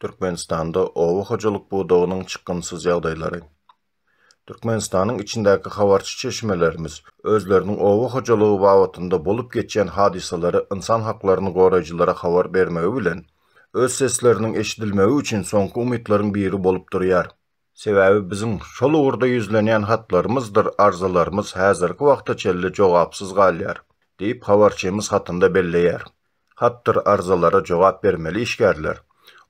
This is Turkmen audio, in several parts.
Türkmenistanda owa hojalyk buğdagynyň çykgynsyz ýagdaýlary. Türkmenistanyň içindäki habarçy çeşmelerimiz özleriniň owa hojalygy wagtynda bolup geçen hadisalary insan haklaryny goraýjylara habar bermegi bilen öz sesleriniň eşidilmegi üçin soňky umytlaryň biri bolup durýar. Sebäbi biziň şol ugurda ýüzlenýän hatlarymyzdyr arzalarymyz häzirki wagtda çelli jogapsyz galýar, diýip habarçymyz hatynda belleýär. Hattyr arzalara jogap bermeli işgärler.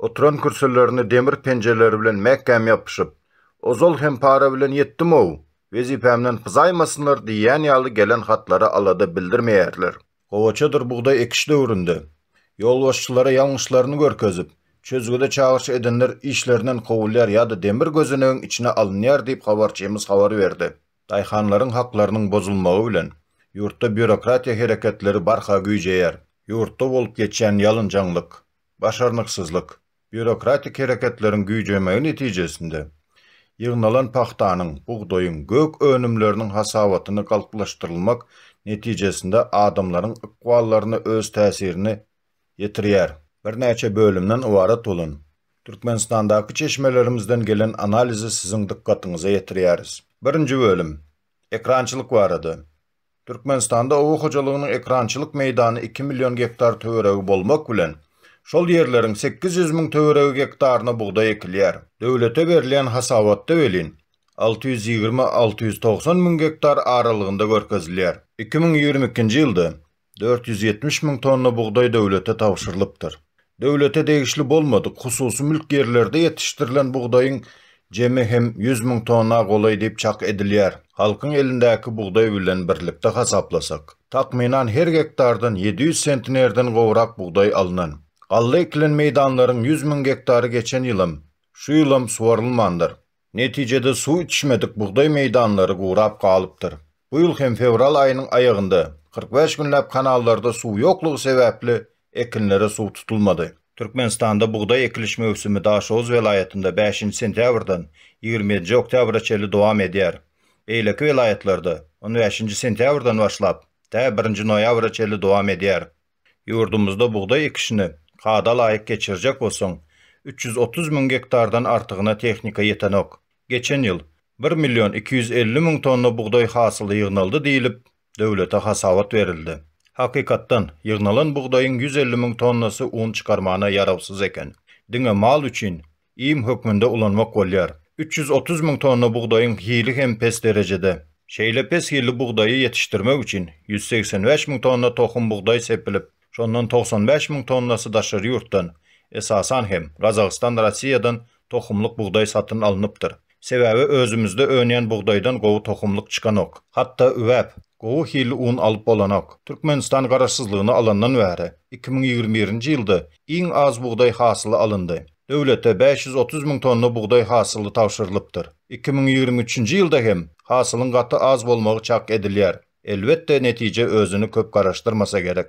Oturan kürsülerini demir pencereleri bilen mehkem yapışıp, ozol hem para bilen yetdim o, vezipämden pızaymasınlar diýen ýaly gelen hatlara alada bildirmeýärler. Gowaçadyr buğday ekiş döwründe. Ýolbaşçylara ýalňyşlaryny görkezip, çözgüde çağırış edenler işlerinden kowulýar ýa-da demir gözenegiň içine alınýar diýip habarçymyz habar berdi. Daýhanlaryň haklarynyň bozulmagy bilen ýurtda bürokratiýa hereketleri barha güýjeýär. Ýurtda bolup geçen ýalynjaňlyk, başarnyksızlyk, bürokratik hereketleriň güýjemegi netijesinde ýygnalan paxtanyň, buğdoýyň, gök önümleriniň hasabatyny kalklaşdyrylmak netijesinde adamlaryň ykwallaryna öz täsirini ýetirýär. Bir näçe bölümden ibaret bolun. Türkmenistandaky çeşmelerimizden gelen analizi siziň dikkatyňyza ýetirýäris. Birinji bölüm. Ekrançylyk barady. Türkmenistanda owa hojalygynyň ekrançylyk meýdany 2 milyon hektar töweregi bolmak bilen şol ýerleriň 800 000 töweregi hektaryna buğday ekilýär. Döwlete berilen hasabatda welin 620-690 000 hektar aralygynda görkezilýär. 2022-nji ýylda 470 000 tonna buğday döwlete tapşyrylypdyr. Döwlete degişli bolmadyk hususy mülk ýerlerde ýetişdirilen buğdaýyň jemi hem 100 000 tonna golay diýip çak edilýär. Halkyň elindäki buğday bilen birlikde hasaplasak, takminan her hektardan 700 sentnerden gowrak buğday alynan. Gally ekilen meýdanlaryň 100 000 hektary geçen ýylym, şu ýylym suwarylmandyr. Netijede su içmedik buğday meýdanlary gowrap galypdyr. Bu ýyl hem fevral aýynyň aýagynda 45 günläp kanallarda su ýoklugy sebäpli ekinlere su tutulmady. Türkmenistanda buğday ekiliş mövsümi Daşoz vilayetinde 5 sentyabrdan 27 oktyabra çeli dowam edýär. Beýleki vilayetlarda 15 sentyabrdan başlap 1 noýabra çeli dowam edýär. Ýurdumuzda buğday ekişini kada laýyk geçirjek bolsaň 330 000 hektardan artygyna tehnika ýetenok. Geçen ýyl 1 milyon 250 000 tonna buğday hasyly ýygnaldy diýilip döwlete hasabat berildi. Hakykatdan ýygnalan buğdaýyň 150 000 tonnasy un çykarmana ýarawsyz eken. Diňe mal üçin iýim hökmünde ulanmak bolýar. 330 000 tonna buğdaýyň hili hem pes derejede. Şeýle pes hili buğdaýy ýetişdirmek üçin 185 000 tonna tohum buğdaý sepilip, şondan 95 000 tonnasy daşary ýurtdan, esasan hem Gazaqstan, Rossiýadan tohumlyk buğdaý satyn alınıpdyr. Sebäbi özümizde önýän buğdaýdan gowy tohumlyk çykanok. Hatda üwäp, gowy hili un alyp bolanok. Türkmenistan garaşsyzlygyny alandan bäri 2021-nji ýylda iň az buğdaý hasyly alyndy. Döwlete 530 000 tonna buğdaý hasyly tapşyrylypdyr. 2023-nji ýylda hem hasylyň gaty az bolmagy çak edilýär. Elbetde netije özüni köp garaşdyrmasa gerek.